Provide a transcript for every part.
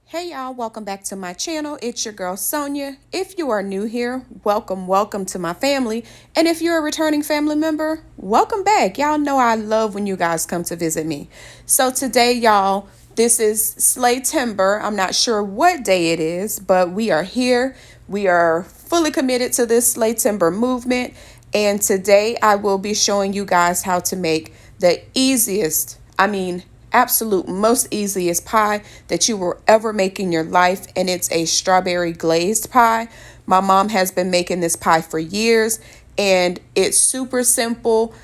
Hey y'all, welcome back to my channel. It's your girl Sonia. If you are new here, welcome to my family. And if you're a returning family member, welcome back. Y'all know I love when you guys come to visit me. So today, y'all, this is Slaytember. I'm not sure what day it is, but we are here. We are fully committed to this Slaytember movement. And today I will be showing you guys how to make the absolute most easiest pie that you will ever make in your life, and it's a strawberry glazed pie. My mom has been making this pie for years, and it's super simple,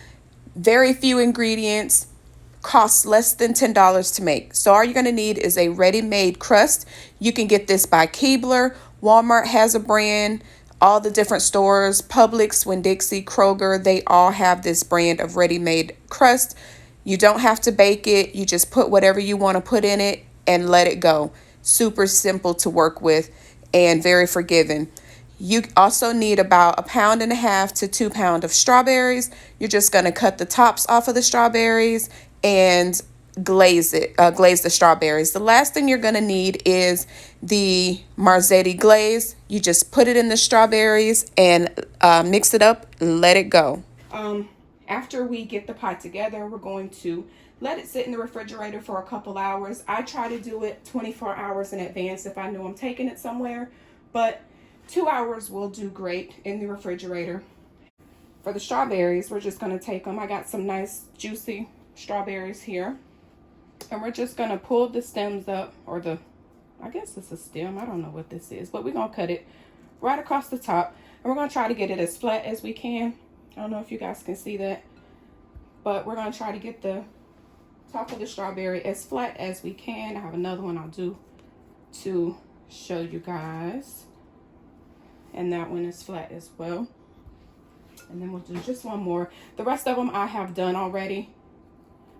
very few ingredients, costs less than $10 to make. So all you're going to need is a ready-made crust. You can get this by Keebler. Walmart has a brand. All the different stores, Publix, Winn-Dixie, Kroger, they all have this brand of ready-made crust. You don't have to bake it. You just put whatever you want to put in it and let it go. Super simple to work with and very forgiving. You also need about 1.5 pounds to 2 pounds of strawberries. You're just going to cut the tops off of the strawberries and glaze the strawberries. The last thing you're going to need is the Marzetti glaze. You just put it in the strawberries and mix it up, let it go. After we get the pie together, we're going to let it sit in the refrigerator for a couple hours. I try to do it 24 hours in advance if I know I'm taking it somewhere, but 2 hours will do great in the refrigerator. For the strawberries, we're just going to take them. I got some nice juicy strawberries here, and we're just going to pull the stems up, or I guess it's a stem. I don't know what this is, but we're going to cut it right across the top, and we're going to try to get it as flat as we can. I don't know if you guys can see that, but we're going to try to get the top of the strawberry as flat as we can. I have another one I'll do to show you guys, and that one is flat as well. And then we'll do just one more. The rest of them I have done already,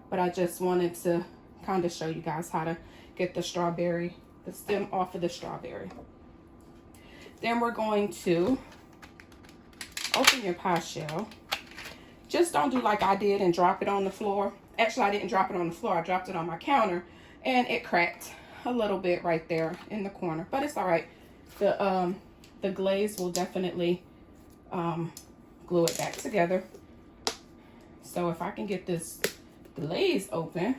but I just wanted to kind of show you guys how to get the stem off of the strawberry. Then we're going to open your pie shell. Just don't do like I did and drop it on the floor. Actually, I didn't drop it on the floor. I dropped it on my counter, and it cracked a little bit right there in the corner. But it's all right. The glaze will definitely glue it back together. So if I can get this glaze open,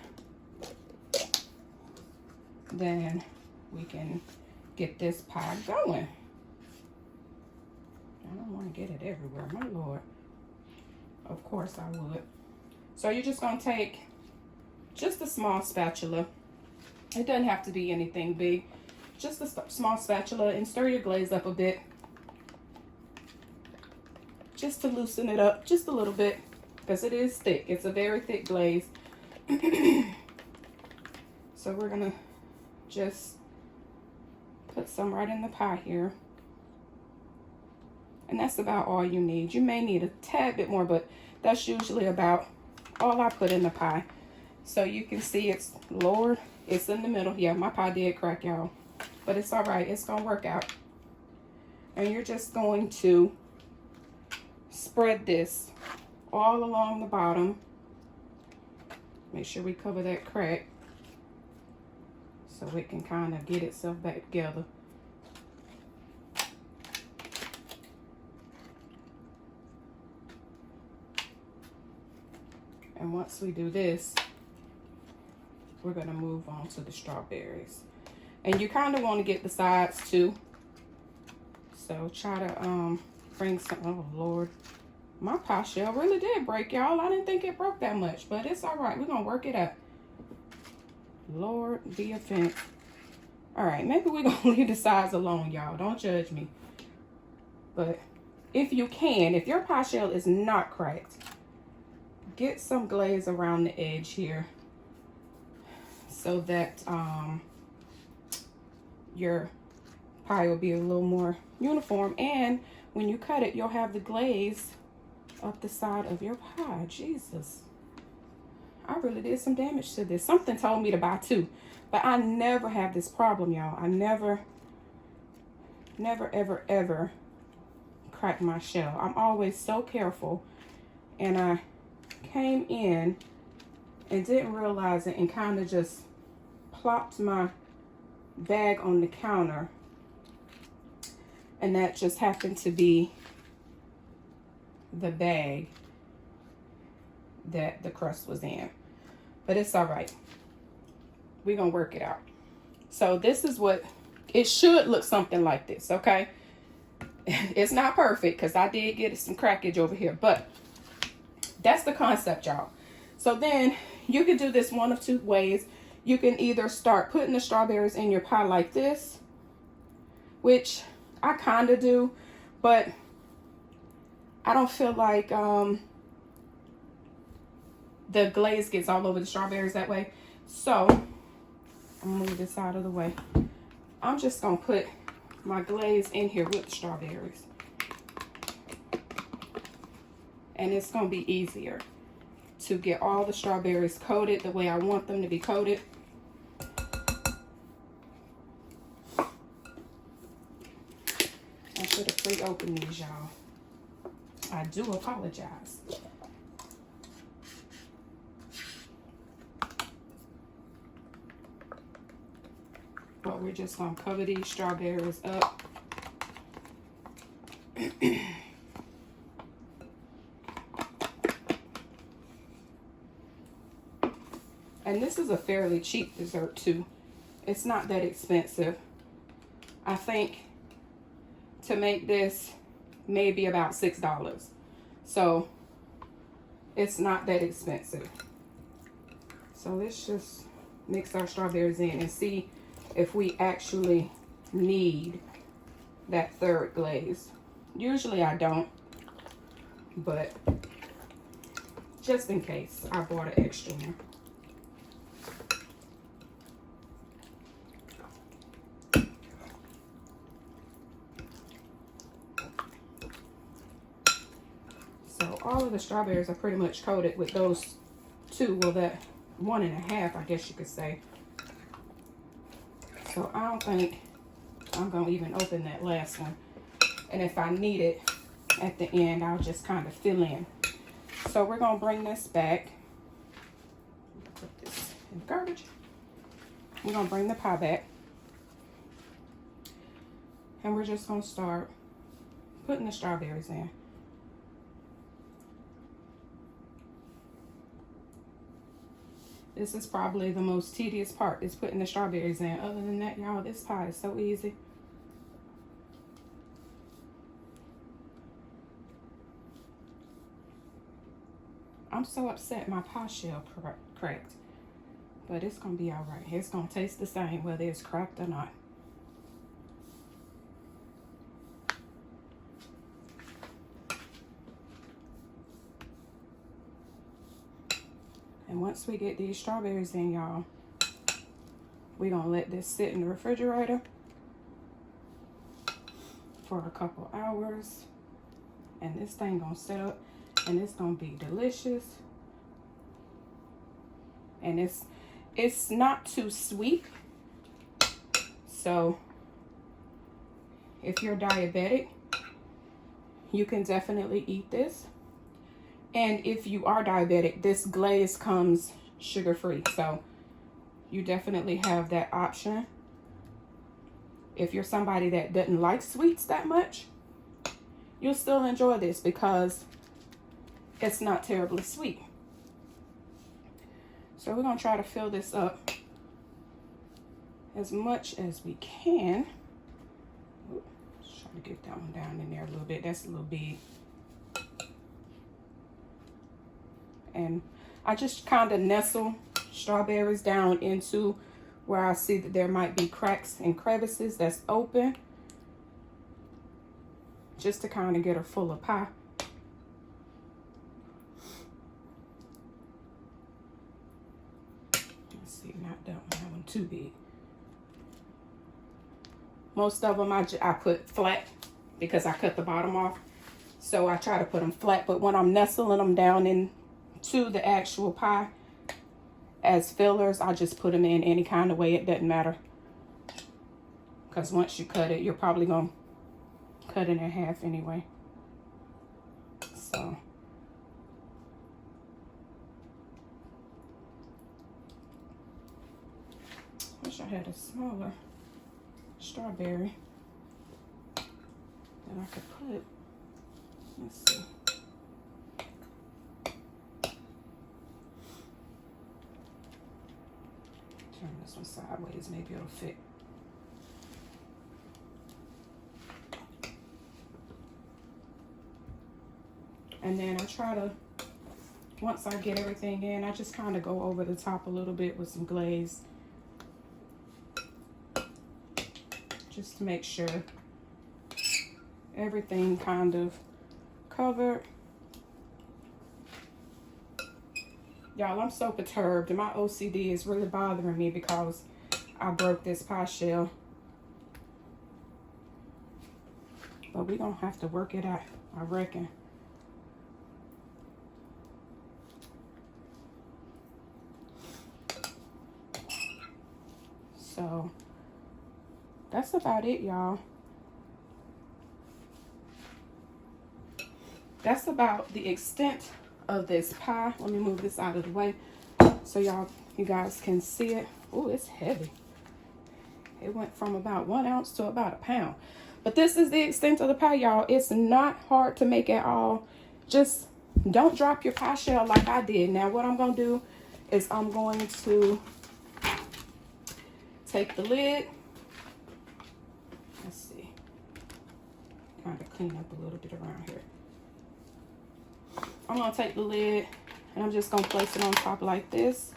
then we can get this pie going. I don't want to get it everywhere, my Lord. Of course I would. So you're just going to take just a small spatula. It doesn't have to be anything big. Just a small spatula, and stir your glaze up a bit. Just to loosen it up just a little bit, because it is thick. It's a very thick glaze. So we're going to just put some right in the pie here. And that's about all you need. You may need a tad bit more, but that's usually about all I put in the pie. So you can see it's lower, it's in the middle. Yeah, my pie did crack, y'all, but it's all right. It's gonna work out. And you're just going to spread this all along the bottom. Make sure we cover that crack so it can kind of get itself back together. And once we do this, we're going to move on to the strawberries. And you kind of want to get the sides too. So try to bring some, oh Lord. My pie shell really did break, y'all. I didn't think it broke that much, but it's all right. We're going to work it out. Lord be offense. All right, maybe we're going to leave the sides alone, y'all. Don't judge me. But if you can, if your pie shell is not cracked, get some glaze around the edge here so that your pie will be a little more uniform, and when you cut it, you'll have the glaze up the side of your pie. Jesus, I really did some damage to this. Something told me to buy two, but I never have this problem, y'all. I never ever crack my shell. I'm always so careful, and I came in and didn't realize it and kind of just plopped my bag on the counter, and that just happened to be the bag that the crust was in. But it's all right. We're gonna work it out. So this is what it should look, something like this, okay? It's not perfect because I did get some crackage over here, but that's the concept, y'all. So then you can do this one of two ways. You can either start putting the strawberries in your pie like this, which I kind of do, but I don't feel like the glaze gets all over the strawberries that way. So I'm gonna move this out of the way. I'm just gonna put my glaze in here with the strawberries, and it's gonna be easier to get all the strawberries coated the way I want them to be coated. I should have pre-opened these, y'all. I do apologize. But we're just gonna cover these strawberries up. And this is a fairly cheap dessert too. It's not that expensive. I think to make this maybe about $6. So it's not that expensive. So let's just mix our strawberries in and see if we actually need that third glaze. Usually I don't, but just in case, I bought an extra one. So all of the strawberries are pretty much coated with those two, well, that 1.5, I guess you could say. So I don't think I'm gonna even open that last one. And if I need it at the end, I'll just kind of fill in. So we're gonna bring this back. Put this in the garbage. We're gonna bring the pie back. And we're just gonna start putting the strawberries in. This is probably the most tedious part, is putting the strawberries in. Other than that, y'all, this pie is so easy. I'm so upset my pie shell cracked. But it's going to be all right. It's going to taste the same whether it's cracked or not. And once we get these strawberries in, y'all, we're going to let this sit in the refrigerator for a couple hours. And this thing going to set up, and it's going to be delicious. And it's not too sweet. So if you're diabetic, you can definitely eat this. And if you are diabetic, this glaze comes sugar-free. So you definitely have that option. If you're somebody that doesn't like sweets that much, you'll still enjoy this because it's not terribly sweet. So we're going to try to fill this up as much as we can. Ooh, let's try to get that one down in there a little bit. That's a little big. And I just kind of nestle strawberries down into where I see that there might be cracks and crevices that's open, just to kind of get a fuller pie. Let's see, not that one too big. Most of them I put flat because I cut the bottom off. So I try to put them flat, but when I'm nestling them down into the actual pie as fillers, I just put them in any kind of way. It doesn't matter, because once you cut it, you're probably gonna cut it in half anyway. So Wish I had a smaller strawberry that I could put. Let's see. Turn this one sideways, maybe it'll fit. And then I try to, once I get everything in, I just kind of go over the top a little bit with some glaze. Just to make sure everything kind of covered. Y'all, I'm so perturbed and my OCD is really bothering me because I broke this pie shell. But we're gonna have to work it out, I reckon. So that's about it, y'all. That's about the extent of this pie. Let me move this out of the way so you guys can see it. Oh, it's heavy. It went from about 1 ounce to about a pound. But this is the extent of the pie, y'all. It's not hard to make at all. Just don't drop your pie shell like I did. Now, what I'm going to do is I'm going to take the lid. Let's see. Kind of clean up a little bit around here. I'm going to take the lid and I'm just going to place it on top like this.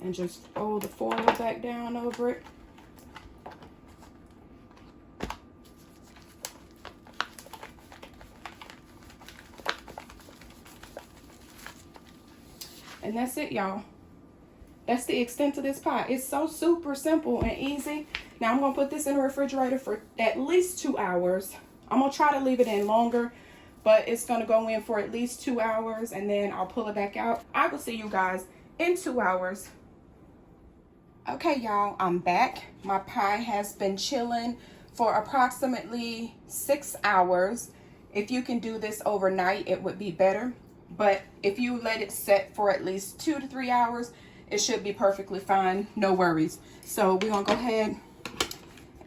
And just fold the foil back down over it. And that's it, y'all. That's the extent of this pie. It's so super simple and easy. Now I'm gonna put this in the refrigerator for at least 2 hours. I'm gonna try to leave it in longer, but it's gonna go in for at least 2 hours and then I'll pull it back out. I will see you guys in 2 hours. Okay, y'all, I'm back. My pie has been chilling for approximately 6 hours. If you can do this overnight, it would be better. But if you let it set for at least 2 to 3 hours, it should be perfectly fine. No worries. So we're gonna go ahead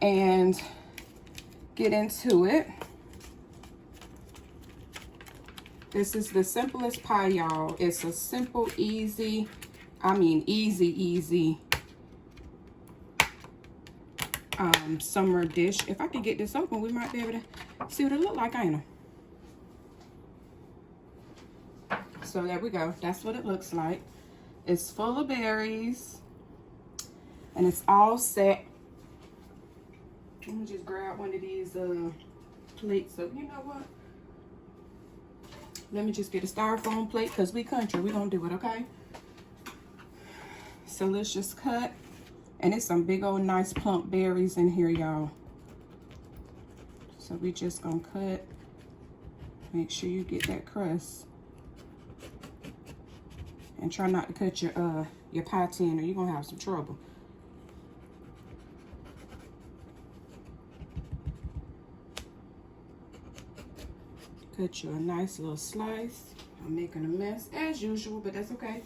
and get into it. This is the simplest pie, y'all. It's a simple, easy, easy summer dish. If I can get this open, we might be able to see what it look like, ain't it? So there we go. That's what it looks like. It's full of berries and it's all set. Let me just grab one of these plates of, you know what? Let me just get a styrofoam plate because we country. We're going to do it, okay? So let's just cut. And it's some big old nice plump berries in here, y'all. So we just going to cut. Make sure you get that crust. And try not to cut your pie tin or you're going to have some trouble. Cut you a nice little slice. I'm making a mess as usual, but that's okay.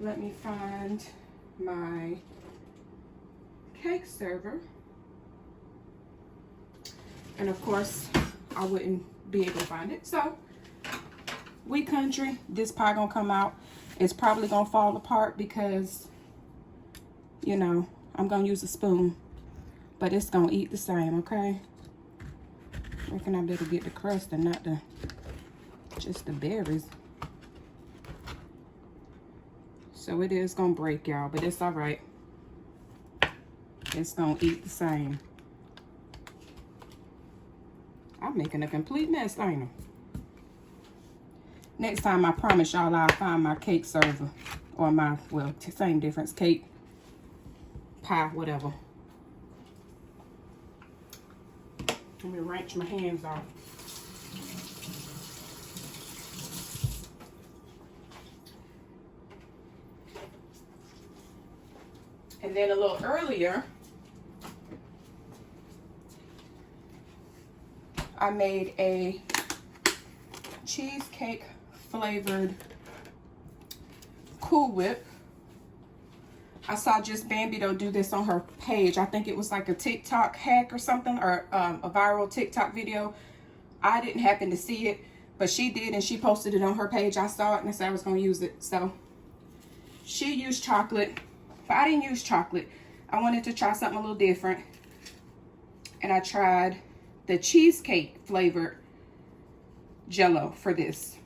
Let me find my cake server. And of course, I wouldn't be able to find it. So, we country. This pie gonna come out. It's probably gonna fall apart because, you know, I'm gonna use a spoon. But it's gonna eat the same, okay? I reckon I better get the crust and not just the berries. So it is gonna break, y'all, but it's all right. It's gonna eat the same. I'm making a complete mess, ain't I? Next time, I promise y'all I'll find my cake server. Or my, well, same difference, cake, pie, whatever. Let me wrench my hands off. And then a little earlier, I made a cheesecake flavored Cool Whip. I saw just Bambito do this on her page. I think it was like a TikTok hack or something, or a viral TikTok video. I didn't happen to see it, but she did, and she posted it on her page. I saw it and I said I was going to use it. So she used chocolate, but I didn't use chocolate. I wanted to try something a little different, and I tried the cheesecake flavored Jello for this.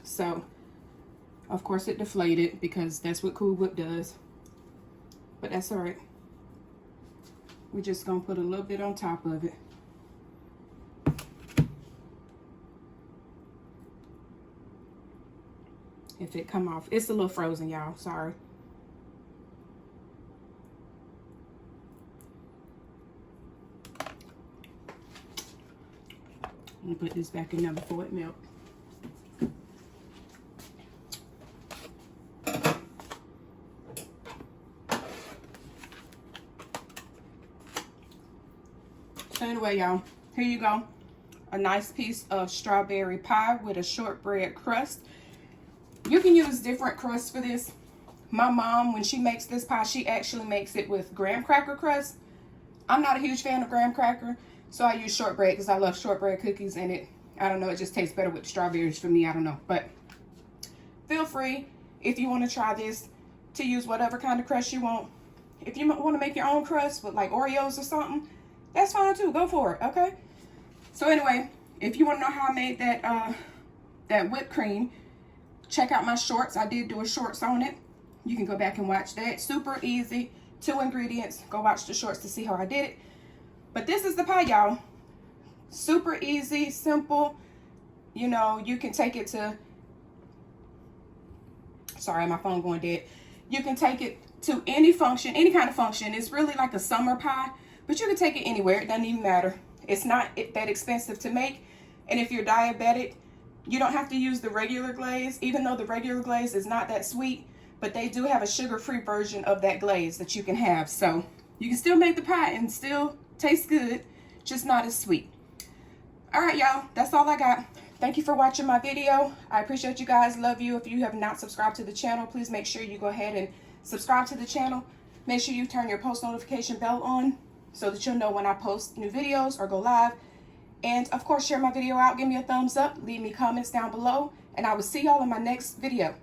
So of course it deflated because that's what Cool Whip does, but that's all right. We're just gonna put a little bit on top of it. If it come off, it's a little frozen, y'all, sorry. Let me put this back in there before it melts. So anyway, y'all, here you go. A nice piece of strawberry pie with a shortbread crust. You can use different crusts for this. My mom, when she makes this pie, she actually makes it with graham cracker crust. I'm not a huge fan of graham cracker, so I use shortbread because I love shortbread cookies, and I don't know, it just tastes better with strawberries for me. I don't know, but feel free, if you want to try this, to use whatever kind of crust you want. If you want to make your own crust with like Oreos or something, that's fine too. Go for it, okay? So anyway, if you want to know how I made that whipped cream, check out my shorts. I did do a shorts on it. You can go back and watch that. Super easy, 2 ingredients. Go watch the shorts to see how I did it. But this is the pie, y'all. Super easy, simple. You know, you can take it to, sorry, my phone going dead. You can take it to any function, any kind of function. It's really like a summer pie, but you can take it anywhere. It doesn't even matter. It's not that expensive to make. And if you're diabetic, you don't have to use the regular glaze, even though the regular glaze is not that sweet, but they do have a sugar-free version of that glaze that you can have. So you can still make the pie and still taste good, just not as sweet. All right, y'all, that's all I got. Thank you for watching my video. I appreciate you guys. Love you. If you have not subscribed to the channel, please make sure you go ahead and subscribe to the channel. Make sure you turn your post notification bell on so that you'll know when I post new videos or go live. And of course, share my video out. Give me a thumbs up. Leave me comments down below. And I will see y'all in my next video.